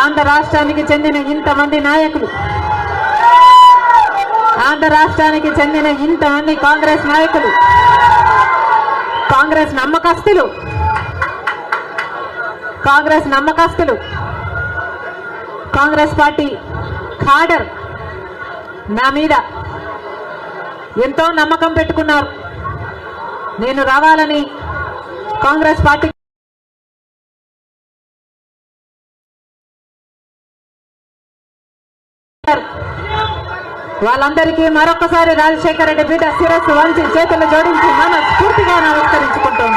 ఆంధ్ర రాష్ట్రానికి చెందిన ఇంతమంది నాయకులు, ఆంధ్ర రాష్ట్రానికి చెందిన ఇంతమంది కాంగ్రెస్ నాయకులు, కాంగ్రెస్ నమ్మకస్తులు, కాంగ్రెస్ పార్టీ ఖాడర్ నా మీద ఎంతో నమ్మకం పెట్టుకున్నారు. నేను రావాలని కాంగ్రెస్ పార్టీ వాళ్ళందరికీ మరొకసారి రాజశేఖర రెడ్డి బిడ్డ శిరస్సు వంచి చేతులు జోడించి మనస్ఫూర్తిగా నమస్కరించుకుంటాం.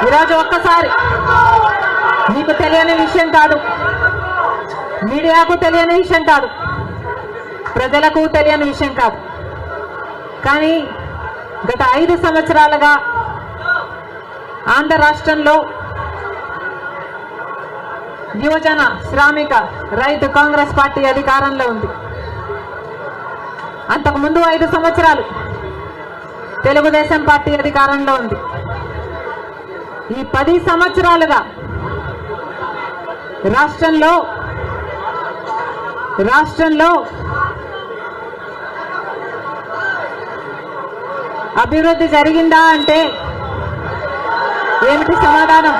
ఈరోజు ఒక్కసారి మీకు తెలియని విషయం కాదు, మీడియాకు తెలియని విషయం కాదు, ప్రజలకు తెలియని విషయం కాదు, కానీ గత 5 సంవత్సరాలుగా ఆంధ్ర రాష్ట్రంలో యువజన శ్రామిక రైతు కాంగ్రెస్ పార్టీ అధికారంలో ఉంది. అంతకుముందు 5 సంవత్సరాలు తెలుగుదేశం పార్టీ అధికారంలో ఉంది. ఈ 10 సంవత్సరాలుగా రాష్ట్రంలో అభివృద్ధి జరిగిందా అంటే ఏమిటి సమాధానం?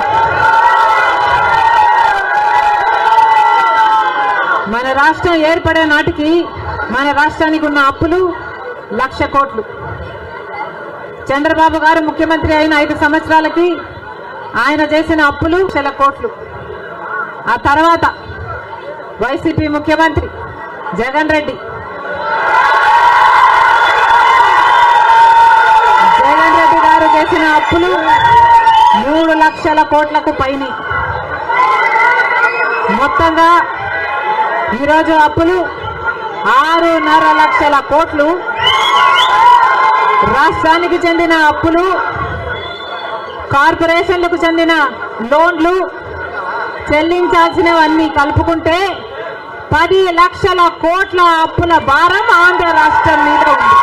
మన రాష్ట్రం ఏర్పడే నాటికి మన రాష్ట్రానికి ఉన్న అప్పులు 1,00,000 కోట్లు. చంద్రబాబు గారు ముఖ్యమంత్రి అయిన 5 సంవత్సరాలకి ఆయన చేసిన అప్పులు 1,00,000 కోట్లు. ఆ తర్వాత వైసీపీ ముఖ్యమంత్రి జగన్ రెడ్డి గారు చేసిన అప్పులు 3,00,000 కోట్లకు పైన. మొత్తంగా ఈరోజు అప్పులు 6,500,000 కోట్లు. రాష్ట్రానికి చెందిన అప్పులు, కార్పొరేషన్లకు చెందిన లోన్లు చెల్లించాల్సినవన్నీ కలుపుకుంటే 10,00,000 కోట్ల అప్పుల భారం ఆంధ్ర రాష్ట్రం మీద ఉంది.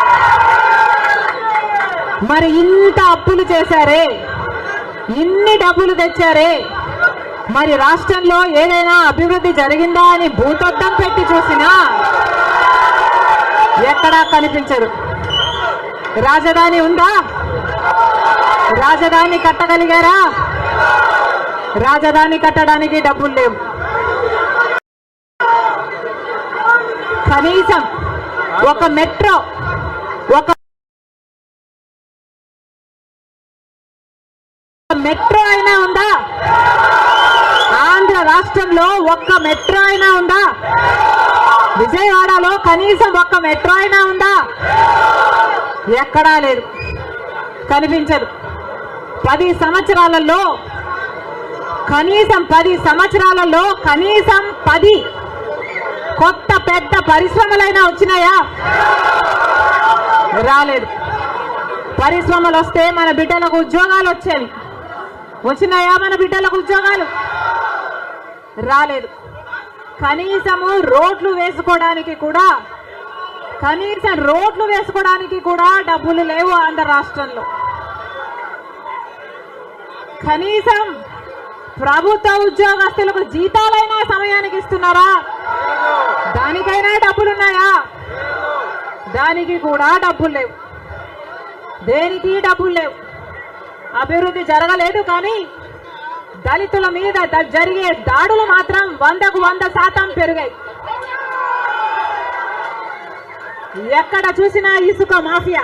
మరి ఇంత అప్పులు చేశారే, ఇన్ని డబ్బులు తెచ్చారే, మరి రాష్ట్రంలో ఏదైనా అభివృద్ధి జరిగిందా అని భూతద్దం పెట్టి చూసినా ఎక్కడా కనిపించదు. రాజధాని ఉందా? రాజధాని కట్టగలిగారా? రాజధాని కట్టడానికి డబ్బులు లేవు. కనీసం ఒక మెట్రో అయినా ఉందా? ఆంధ్ర రాష్ట్రంలో ఒక్క మెట్రో అయినా ఉందా? విజయవాడలో కనీసం ఒక్క మెట్రో అయినా ఉందా? ఎక్కడా లేదు, కనిపించదు. 10 సంవత్సరాలలో కనీసం 10 కొత్త పెద్ద పరిశ్రమలైనా వచ్చినాయా? రాలేదు. పరిశ్రమలు వస్తే మన బిడ్డలకు ఉద్యోగాలు వచ్చేవి. వచ్చినాయా మన బిడ్డలకు ఉద్యోగాలు? రాలేదు. కనీసం రోడ్లు వేసుకోవడానికి కూడా డబ్బులు లేవు ఆంధ్ర రాష్ట్రంలో. కనీసం ప్రభుత్వ ఉద్యోగస్తులకు జీతాలైనా సమయానికి ఇస్తున్నారా? దానికైనా డబ్బులున్నాయా? దానికి కూడా డబ్బులు లేవు. దేనికి డబ్బులు లేవు. అభివృద్ధి జరగలేదు, కానీ దళితుల మీద జరిగే దాడులు మాత్రం 100కు 100% పెరిగాయి. ఎక్కడ చూసినా ఇసుక మాఫియా,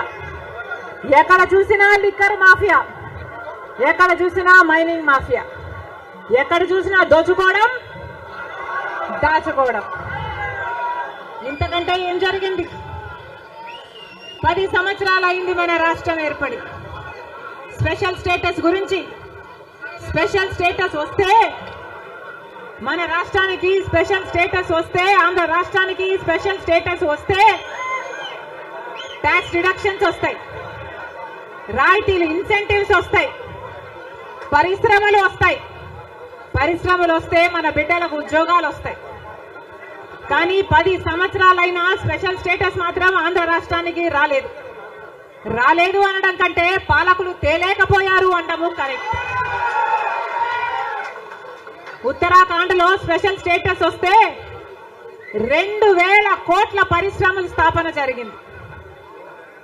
ఎక్కడ చూసినా లిక్కర్ మాఫియా, ఎక్కడ చూసినా మైనింగ్ మాఫియా, ఎక్కడ చూసినా దోచుకోవడం, దాచుకోవడం. ఇంతకంటే ఏం జరిగింది? 10 సంవత్సరాలు అయింది మన రాష్ట్రం ఏర్పడి. స్పెషల్ స్టేటస్ గురించి, స్పెషల్ స్టేటస్ వస్తే మన రాష్ట్రానికి స్పెషల్ స్టేటస్ వస్తే, ఆంధ్ర రాష్ట్రానికి స్పెషల్ స్టేటస్ వస్తే ట్యాక్స్ రిడక్షన్స్ వస్తాయి, రాయితీలు ఇన్సెంటివ్స్ వస్తాయి, పరిశ్రమలు వస్తాయి. పరిశ్రమలు వస్తే మన బిడ్డలకు ఉద్యోగాలు వస్తాయి. కానీ 10 సంవత్సరాలైనా స్పెషల్ స్టేటస్ మాత్రం ఆంధ్ర రాష్ట్రానికి రాలేదు. రాలేదు అనడం కంటే పాలకులు తేలేకపోయారు అనడము కరెక్ట్. ఉత్తరాఖండ్ లో స్పెషల్ స్టేటస్ వస్తే 2000 కోట్ల పరిశ్రమల స్థాపన జరిగింది.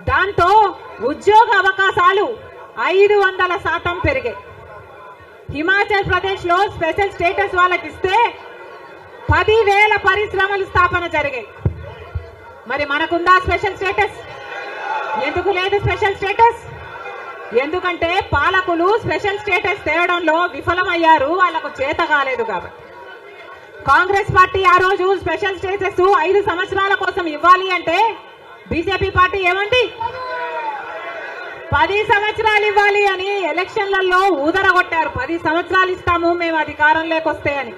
దాంతో ఉద్యోగ అవకాశాలు 500% పెరిగాయి. హిమాచల్ ప్రదేశ్ లో స్పెషల్ స్టేటస్ వాళ్ళకి ఇస్తే 10,000 పరిశ్రమల స్థాపన జరిగాయి. మరి మనకుందా స్పెషల్ స్టేటస్? ఎందుకు లేదు స్పెషల్ స్టేటస్? ఎందుకంటే పాలకులు స్పెషల్ స్టేటస్ తేవడంలో విఫలమయ్యారు, వాళ్ళకు చేత కాలేదు కాబట్టి. కాంగ్రెస్ పార్టీ ఆ రోజు స్పెషల్ స్టేటస్ 5 సంవత్సరాల కోసం ఇవ్వాలి అంటే బీజేపీ పార్టీ ఏమంది? 10 సంవత్సరాలు ఇవ్వాలి అని ఎలక్షన్లలో ఊదరగొట్టారు. 10 సంవత్సరాలు ఇస్తాము మేము అధికారంలోకి వస్తే అని.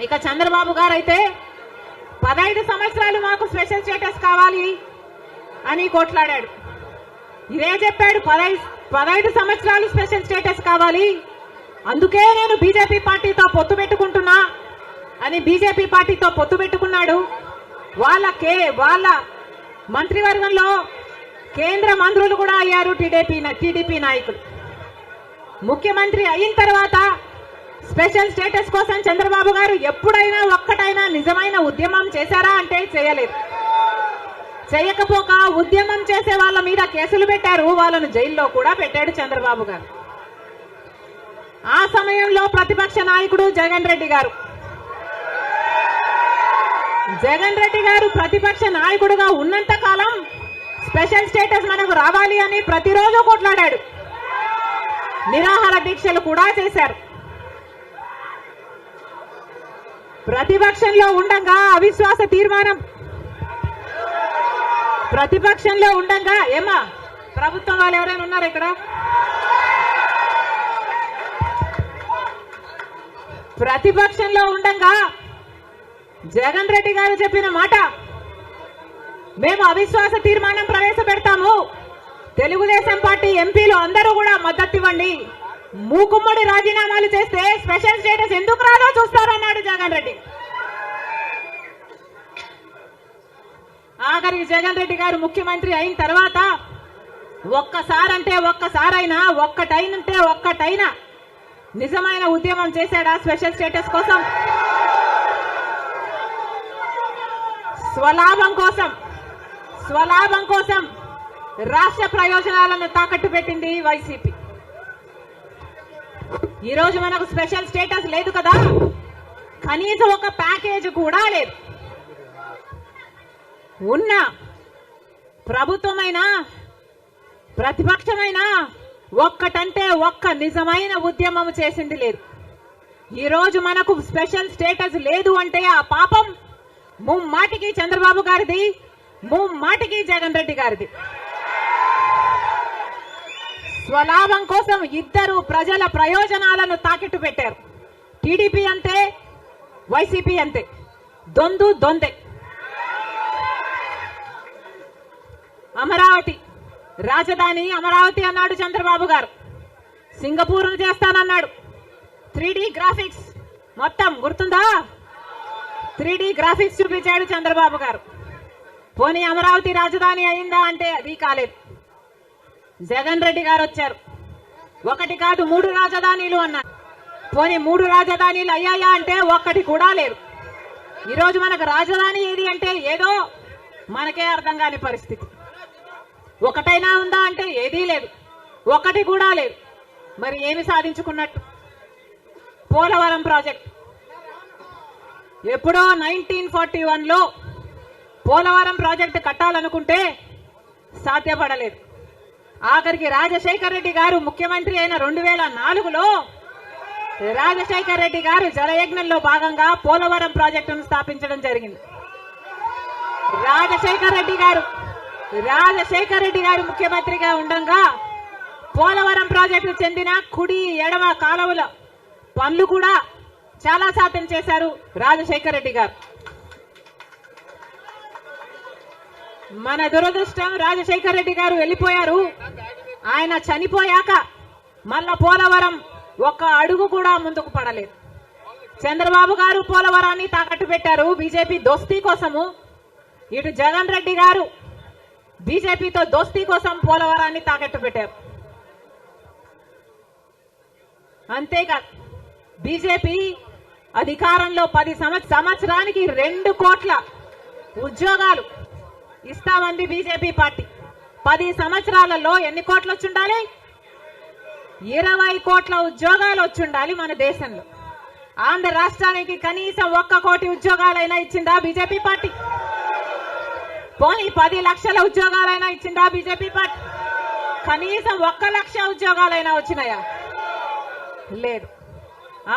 ఇక చంద్రబాబు గారు అయితే 15 సంవత్సరాలు మాకు స్పెషల్ స్టేటస్ కావాలి అని కొట్లాడాడు. ఇదే చెప్పాడు, 15 సంవత్సరాలు స్పెషల్ స్టేటస్ కావాలి, అందుకే నేను బీజేపీ పార్టీతో పొత్తు పెట్టుకుంటున్నా అని బీజేపీ పార్టీతో పొత్తు పెట్టుకున్నాడు. వాళ్ళ మంత్రివర్గంలో కేంద్ర మంత్రులు కూడా అయ్యారు టీడీపీ నాయకులు. ముఖ్యమంత్రి అయిన తర్వాత స్పెషల్ స్టేటస్ కోసం చంద్రబాబు గారు ఎప్పుడైనా ఒక్కటైనా నిజమైన ఉద్యమం చేశారా అంటే చేయలేదు. చేయకపోక ఉద్యమం చేసే వాళ్ళ మీద కేసులు పెట్టారు, వాళ్ళను జైల్లో కూడా పెట్టాడు చంద్రబాబు గారు. ఆ సమయంలో ప్రతిపక్ష నాయకుడు జగన్ రెడ్డి గారు ప్రతిపక్ష నాయకుడుగా ఉన్నంత కాలం స్పెషల్ స్టేటస్ మనకు రావాలి అని ప్రతిరోజు కొట్లాడాడు. నిరాహార దీక్షలు కూడా చేశారు. ప్రతిపక్షంలో ఉండగా అవిశ్వాస తీర్మానం ఏమా ప్రభుత్వం వాళ్ళు ఎవరైనా ఉన్నారు ఇక్కడ? ప్రతిపక్షంలో ఉండగా జగన్ రెడ్డి గారు చెప్పిన మాట, మేము అవిశ్వాస తీర్మానం ప్రవేశపెడతాము, తెలుగుదేశం పార్టీ ఎంపీలు అందరూ కూడా మద్దతు ఇవ్వండి, మూకుమ్మడి రాజీనామాలు చేస్తే స్పెషల్ స్టేటస్ ఎందుకు రాదో చూస్తారన్నాడు జగన్ రెడ్డి. ఆఖరికి జగన్ రెడ్డి గారు ముఖ్యమంత్రి అయిన తర్వాత ఒక్కటైనా నిజమైన ఉద్యమం చేశాడా స్పెషల్ స్టేటస్ కోసం? స్వలాభం కోసం రాష్ట్ర ప్రయోజనాలను తాకట్టు పెట్టింది వైసీపీ. ఈ రోజు మనకు స్పెషల్ స్టేటస్ లేదు కదా, కనీసం ఒక ప్యాకేజ్ కూడా లేదు. ఉన్న ప్రభుత్వమైనా ప్రతిపక్షమైనా ఒక్కటంటే ఒక్క నిజమైన ఉద్యమం చేసింది లేదు. ఈ రోజు మనకు స్పెషల్ స్టేటస్ లేదు అంటే ఆ పాపం ముమ్మాటికి చంద్రబాబు గారిది, ముమ్మాటికి జగన్ రెడ్డి గారిది. స్వలాభం కోసం ఇద్దరు ప్రజల ప్రయోజనాలను తాకట్టు పెట్టారు. టీడీపీ అంతే, వైసీపీ అంతే, దొందే. అమరావతి రాజధాని అమరావతి అన్నాడు చంద్రబాబు గారు, సింగపూర్ను చేస్తానన్నాడు. 3D గ్రాఫిక్స్ మొత్తం గుర్తుందా? 3D గ్రాఫిక్స్ చూపించాడు చంద్రబాబు గారు. పోనీ అమరావతి రాజధాని అయిందా అంటే అది కాలేదు. జగన్ రెడ్డి గారు వచ్చారు, 1 కాదు 3 రాజధానిలు అన్నారు. పోనీ 3 రాజధానిలు అయ్యాయా అంటే ఒక్కటి కూడా లేదు. ఈరోజు మనకు రాజధాని ఏది అంటే ఏదో మనకే అర్థం కాని పరిస్థితి. ఒకటైనా ఉందా అంటే ఏదీ లేదు, ఒకటి కూడా లేదు. మరి ఏమి సాధించుకున్నట్టు? పోలవరం ప్రాజెక్ట్ ఎప్పుడో 1941లో పోలవరం ప్రాజెక్టు కట్టాలనుకుంటే సాధ్యపడలేదు. ఆఖరికి రాజశేఖర్ రెడ్డి గారు ముఖ్యమంత్రి అయిన 2004లో రాజశేఖర్ రెడ్డి గారు జలయజ్ఞంలో భాగంగా పోలవరం ప్రాజెక్టును స్థాపించడం జరిగింది. రాజశేఖర్ రెడ్డి గారు ముఖ్యమంత్రిగా ఉండగా పోలవరం ప్రాజెక్టు చెందిన కుడి ఎడమ కాలువల పనులు కూడా చాలా శాతం చేశారు రాజశేఖర రెడ్డి గారు. మన దురదృష్టం రాజశేఖర రెడ్డి గారు వెళ్ళిపోయారు. ఆయన చనిపోయాక మళ్ళా పోలవరం ఒక్క అడుగు కూడా ముందుకు పడలేదు. చంద్రబాబు గారు పోలవరాన్ని తాకట్టు పెట్టారు బీజేపీ దోస్తీ కోసము. ఇటు జగన్ రెడ్డి గారు బీజేపీతో దోస్తీ కోసం పోలవరాన్ని తాకట్టు పెట్టారు. అంతేకాదు బీజేపీ అధికారంలో 10 సంవత్సరానికి 2 కోట్ల ఉద్యోగాలు ఇస్తామంది బీజేపీ పార్టీ. 10 సంవత్సరాలలో ఎన్ని కోట్లు వచ్చుండాలి? 20 కోట్ల ఉద్యోగాలు వచ్చుండాలి మన దేశంలో. ఆంధ్ర రాష్ట్రానికి కనీసం 1 కోటి ఉద్యోగాలైనా ఇచ్చిందా బీజేపీ పార్టీ? పోనీ 10 లక్షల ఉద్యోగాలైనా ఇచ్చిందా బీజేపీ పార్టీ? కనీసం 1 లక్ష ఉద్యోగాలైనా వచ్చినాయా? లేదు.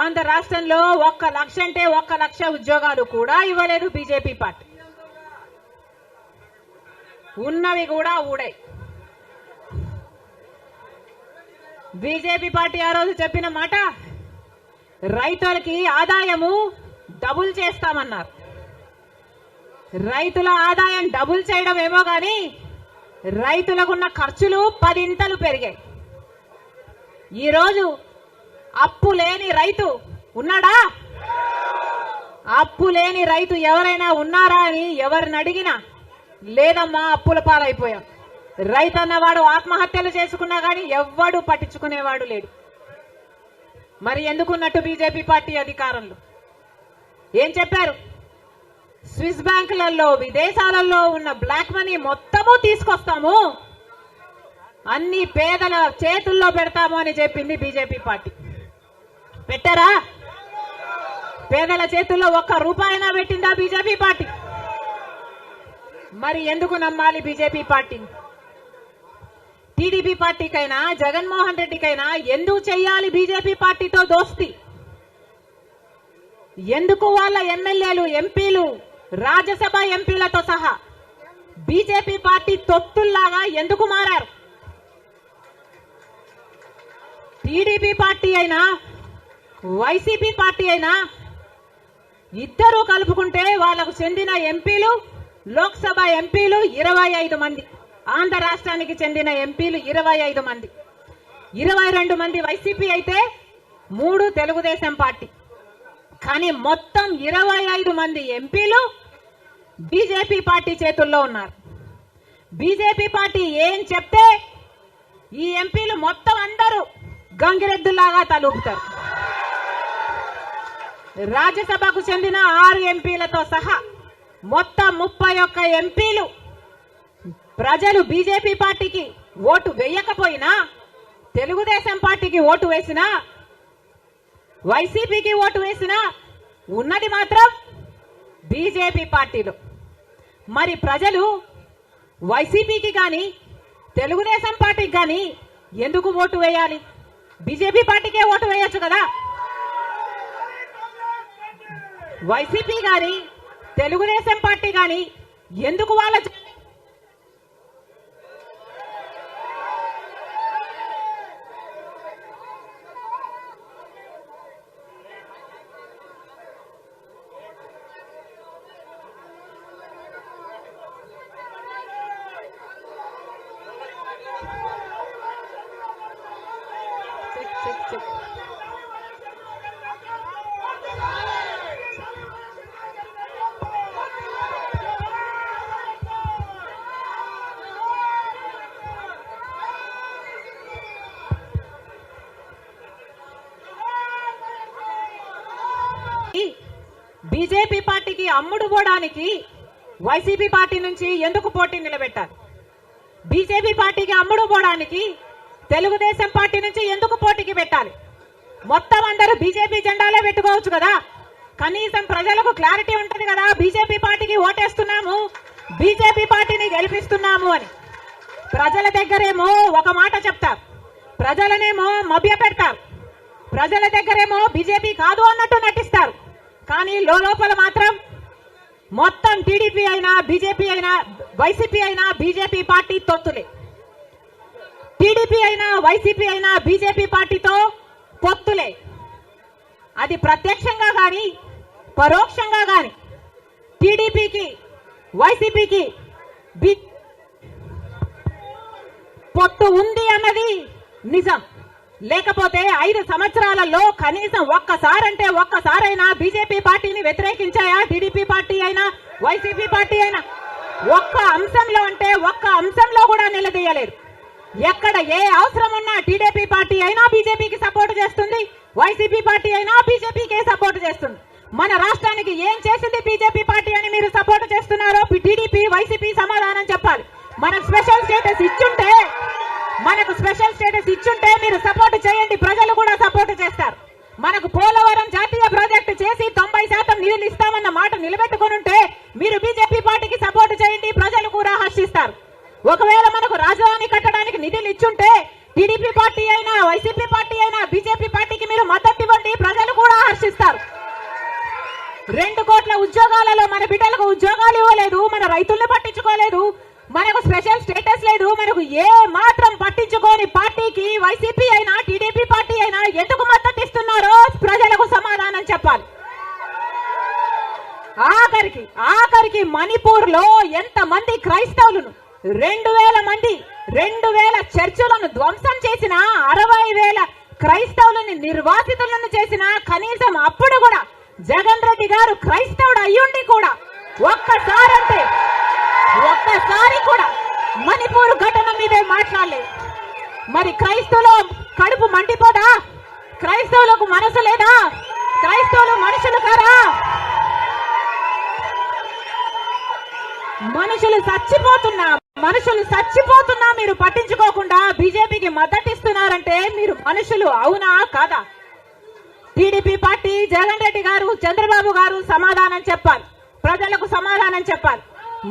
ఆంధ్ర రాష్ట్రంలో 1 లక్ష అంటే 1 లక్ష ఉద్యోగాలు కూడా ఇవ్వలేదు బీజేపీ పార్టీ. ఉన్నవి కూడా ఊడాయి. బీజేపీ పార్టీ ఆ రోజు చెప్పిన మాట, రైతులకి ఆదాయము డబుల్ చేస్తామన్నారు. రైతుల ఆదాయం డబుల్ చేయడం ఏమో గాని రైతులకున్న ఖర్చులు 10 ఇంతలు పెరిగాయి. ఈరోజు అప్పు లేని రైతు ఉన్నాడా? అప్పు లేని రైతు ఎవరైనా ఉన్నారా అని ఎవరిని అడిగినా లేదమ్మా అప్పుల పాలైపోయాం. రైతు అన్నవాడు ఆత్మహత్యలు చేసుకున్నా గానీ ఎవ్వడు పట్టించుకునేవాడు లేడు. మరి ఎందుకున్నట్టు బీజేపీ పార్టీ అధికారంలో ఏం చెప్పారు? స్విస్ బ్యాంకులలో విదేశాలలో ఉన్న బ్లాక్ మనీ మొత్తము తీసుకొస్తాము, అన్ని పేదల చేతుల్లో పెడతాము అని చెప్పింది బీజేపీ పార్టీ. పెట్టారా? పేదల చేతుల్లో 1 రూపాయినా పెట్టిందా బీజేపీ పార్టీ? మరి ఎందుకు నమ్మాలి బీజేపీ పార్టీని? టీడీపీ పార్టీకైనా జగన్మోహన్ రెడ్డికైనా ఎందుకు చెయ్యాలి బీజేపీ పార్టీతో దోస్తి? ఎందుకు వాళ్ళ ఎమ్మెల్యేలు, ఎంపీలు, రాజ్యసభ ఎంపీలతో సహా బీజేపీ పార్టీ తొత్తుల్లాగా ఎందుకు మారారు? టీడీపీ పార్టీ అయినా వైసీపీ పార్టీ అయినా ఇద్దరు కలుపుకుంటే వాళ్లకు చెందిన ఎంపీలు, లోక్సభ ఎంపీలు 25 మంది, ఆంధ్ర రాష్ట్రానికి చెందిన ఎంపీలు 25 మంది, 22 మంది వైసీపీ అయితే 3 తెలుగుదేశం పార్టీ. కానీ మొత్తం 25 మంది ఎంపీలు బీజేపీ పార్టీ చేతుల్లో ఉన్నారు. బీజేపీ పార్టీ ఏం చెప్తే ఈ ఎంపీలు మొత్తం అందరూ గంగిరెద్దులాగా తలూపుతారు. రాజ్యసభకు చెందిన 6 ఎంపీలతో సహా మొత్తం 31 ఎంపీలు ప్రజలు బీజేపీ పార్టీకి ఓటు వేయకపోయినా, తెలుగుదేశం పార్టీకి ఓటు వేసినా, వైసీపీకి ఓటు వేసినా ఉన్నది మాత్రం బీజేపీ పార్టీలో. మరి ప్రజలు వైసీపీకి గాని తెలుగుదేశం పార్టీకి గాని ఎందుకు ఓటు వేయాలి? బీజేపీ పార్టీకే ఓటు వేయొచ్చు కదా. వైసీపీ గాని తెలుగుదేశం పార్టీ గాని ఎందుకు వాళ్ళ బీజేపీ పార్టీకి అమ్ముడు పోవడానికి వైసీపీ పార్టీ నుంచి ఎందుకు పోటీ నిలబెట్టారు? బీజేపీ పార్టీకి అమ్ముడు పోవడానికి తెలుగుదేశం పార్టీ నుంచి ఎందుకు పోటీకి పెట్టాలి? మొత్తం అందరూ బీజేపీ జెండాలే పెట్టుకోవచ్చు కదా. కనీసం ప్రజలకు క్లారిటీ ఉంటది కదా, బీజేపీ పార్టీకి ఓటేస్తున్నాము, బీజేపీ పార్టీని గెలిపిస్తున్నాము అని. ప్రజల దగ్గరేమో ఒక మాట చెప్తారు, ప్రజలనేమో మభ్య పెడతారు. ప్రజల దగ్గరేమో బీజేపీ కాదు అన్నట్టు నటిస్తారు. కానీ లోపల మాత్రం మొత్తం టీడీపీ అయినా బీజేపీ అయినా వైసీపీ అయినా బీజేపీ పార్టీ తొత్తులే. టీడీపీ అయినా వైసీపీ అయినా బీజేపీ పార్టీతో పొత్తులే. అది ప్రత్యక్షంగా కానీ పరోక్షంగా కానీ టీడీపీకి వైసీపీకి పొత్తు ఉంది అన్నది నిజం. లేకపోతే 5 సంవత్సరాలలో కనీసం ఒక్కసారైనా బీజేపీ పార్టీని వ్యతిరేకించాయా టీడీపీ పార్టీ అయినా వైసీపీ పార్టీ అయినా? ఒక్క అంశంలో కూడా నిలదీయలేదు. ఎక్కడ ఏ అవసరం ఉన్నా టీడీపీ పార్టీ అయినా బీజేపీకి సపోర్ట్ చేస్తుంది, వైసీపీ పార్టీ అయినా బీజేపీకే సపోర్ట్ చేస్తుంది. మన రాష్ట్రానికి ఏం చేసింది బీజేపీ పార్టీ అని మీరు సపోర్ట్ చేస్తున్నారో టీడీపీ వైసీపీ సమాధానం చెప్పాలి. మనకు స్పెషల్ స్టేటస్ ఇచ్చుంటే మీరు సపోర్ట్ చేయండి, ప్రజలు కూడా సపోర్ట్ చేస్తారు. మనకు పోలవరం జాతీయ ప్రాజెక్టు చేసి 90% నిధులు ఇస్తామన్న మాట నిలబెట్టుకుని ఉంటే మీరు బీజేపీ పార్టీకి సపోర్ట్ చేయండి, ప్రజలు కూడా హర్షిస్తారు. ఒకవేళ మనకు రాజధాని కట్టడానికి నిధులు ఇచ్చుంటే టీడీపీ పార్టీ అయినా వైసీపీ పార్టీ అయినా బీజేపీ పార్టీకి మీరు మద్దతు ఇవ్వండి, ప్రజలు కూడా హర్షిస్తారు. 2 కోట్ల ఉద్యోగాలలో మన బిడ్డలకు ఉద్యోగాలు ఇవ్వలేదు, మన రైతుల్ని పట్టించుకోలేదు, మనకు స్పెషల్ స్టేటస్ లేదు. మనకు ఏ మాత్రం పట్టించుకోని పార్టీకి వైసీపీ అయినా టీడీపీ పార్టీ అయినా ఎందుకు మద్దతు ఇస్తున్నారో ప్రజలకు సమాధానం చెప్పాలి. ఆఖరికి మణిపూర్ లో ఎంతమంది క్రైస్తవులను 2,000 చర్చిలను ధ్వంసం చేసిన 60,000 క్రైస్తవులని నిర్వాసితులను చేసిన కనీసం అప్పుడు కూడా జగన్ రెడ్డి గారు క్రైస్తవుడు అయ్యుండి కూడా ఒక్కసారి కూడా మణిపూర్ ఘటన మీదే మాట్లాడలేదు. మరి క్రైస్తవులు కడుపు మండిపోదా? క్రైస్తవులకు మనసు లేదా? క్రైస్తవులు మనుషులు కారా? మనుషులు చచ్చిపోతున్నా మీరు పట్టించుకోకుండా బీజేపీకి మద్దతు ఇస్తున్నారంటే మీరు మనుషులు అవునా కాదా? టీడీపీ పార్టీ జగన్ రెడ్డి గారు చంద్రబాబు గారు సమాధానం చెప్పాలి, ప్రజలకు సమాధానం చెప్పాలి.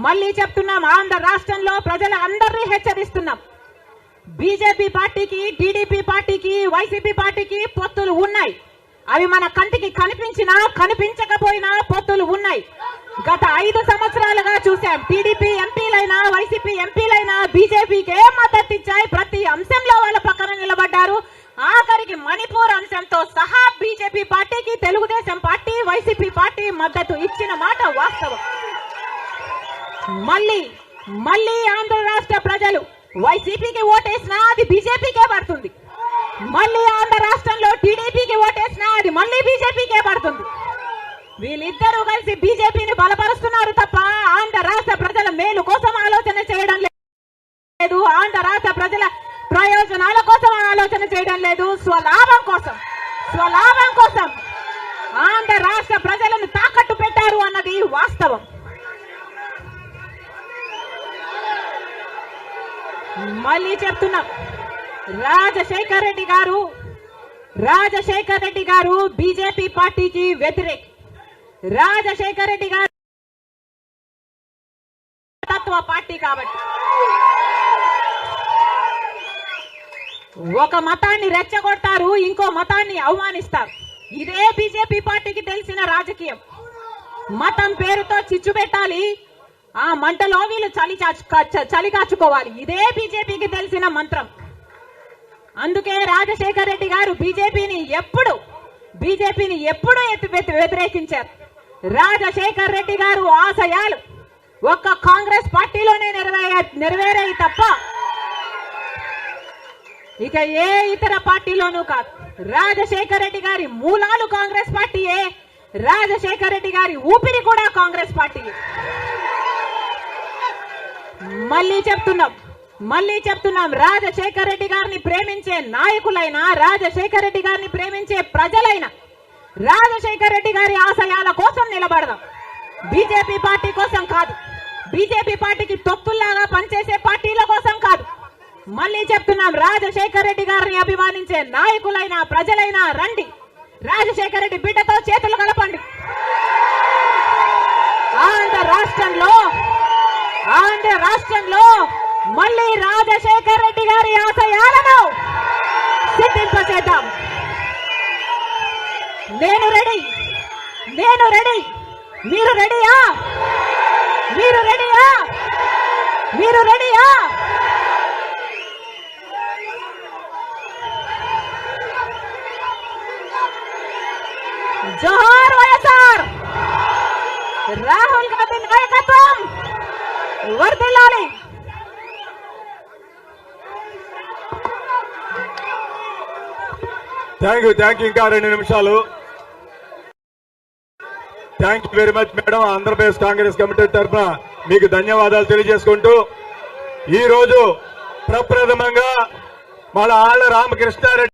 మళ్ళీ చెప్తున్నాం, ఆంధ్ర రాష్ట్రంలో ప్రజల అందరినీ హెచ్చరిస్తున్నాం. బీజేపీ పార్టీకి టీడీపీ పార్టీకి వైసీపీ పార్టీకి పొత్తులు ఉన్నాయి. అవి మన కంటికి కనిపించినా కనిపించకపోయినా పొత్తులు ఉన్నాయి. గత 5 సంవత్సరాలుగా చూసాం. టీడీపీ ఎంపీలైనా వైసీపీ ఎంపీలైనా బీజేపీకే మద్దతు ఇచ్చాయి, ప్రతి అంశంలో వాళ్ళ పక్కన నిలబడ్డారు. ఆఖరికి మణిపూర్ అంశంతో సహా బీజేపీ పార్టీకి తెలుగుదేశం పార్టీ వైసీపీ పార్టీ మద్దతు ఇచ్చిన మాట వాస్తవం. మళ్ళీ ఆంధ్ర రాష్ట్ర ప్రజలు వైసీపీకి ఓటేసినా అది బీజేపీకే పడుతుంది, మళ్ళీ ఆంధ్ర రాష్ట్రంలో టీడీపీకి ఓటేసినా అది మళ్ళీ బీజేపీకే పడుతుంది. వీళ్ళిద్దరూ కలిసి బీజేపీని బలపరుస్తున్నారు తప్ప ఆంధ్ర రాష్ట్ర ప్రజల మేలు కోసం ఆలోచన చేయడం లేదు, ఆంధ్ర రాష్ట్ర ప్రజల ప్రయోజనాల కోసం ఆలోచన చేయడం లేదు. స్వలాభం కోసం ఆంధ్ర రాష్ట్ర ప్రజలను తాకట్టు పెట్టారు అన్నది వాస్తవం. మళ్ళీ చెప్తున్నాం, రాజశేఖర్ రెడ్డి గారు బీజేపీ పార్టీకి వ్యతిరేకి. రాజశేఖర్ రెడ్డి గారు తత్వ పార్టీ కాబట్టి ఒక మతాన్ని రెచ్చగొడతారు, ఇంకో మతాన్ని అవమానిస్తారు. ఇదే బీజేపీ పార్టీకి తెలిసిన రాజకీయం. మతం పేరుతో చిచ్చు పెట్టాలి, ఆ మంటలో వీళ్ళు చలి కాచుకోవాలి. ఇదే బీజేపీకి తెలిసిన మంత్రం. అందుకే రాజశేఖర్ రెడ్డి గారు బీజేపీని ఎప్పుడు వ్యతిరేకించారు. రాజశేఖర్ రెడ్డి గారు ఆశయాలు ఒక్క కాంగ్రెస్ పార్టీలోనే నెరవేరాయి తప్ప ఇక ఏ ఇతర పార్టీలోనూ కాదు. రాజశేఖర్ రెడ్డి గారి మూలాలు కాంగ్రెస్ పార్టీయే, రాజశేఖర్ రెడ్డి గారి ఊపిరి కూడా కాంగ్రెస్ పార్టీయే. మళ్ళీ చెప్తున్నాం, రాజశేఖర్ రెడ్డి గారిని ప్రేమించే నాయకులైనా రాజశేఖర్ రెడ్డి గారిని ప్రేమించే ప్రజలైనా రాజశేఖర్ రెడ్డి గారి ఆశయాల కోసం నిలబడదాం, బీజేపీ పార్టీ కోసం కాదు, బీజేపీ పార్టీకి తొత్తుల్లాగా పనిచేసే పార్టీల కోసం కాదు. మళ్ళీ చెప్తున్నాం, రాజశేఖర్ రెడ్డి గారిని అభిమానించే నాయకులైనా ప్రజలైనా రండి, రాజశేఖర్ రెడ్డి బిడ్డతో చేతులు కలపండి. ఆంధ్ర రాష్ట్రంలో మళ్ళీ రాజశేఖర్ రెడ్డి గారి ఆశయాలను సిద్ధింపచేద్దాం. నేను రెడీ. మీరు రెడీయా? జోహార్ వైఎస్ఆర్. రాహుల్ గాంధీ నాయకత్వం వర్ధిల్లాలి. Thank you. ఇంకా 2 నిమిషాలు. Thank you very much madam. Andhra Pradesh Congress committee తరఫున మీకు ధన్యవాదాలు తెలియజేసుకుంటూ ఈ రోజు ప్రప్రథమంగా మన ఆళ్ల రామకృష్ణారెడ్డి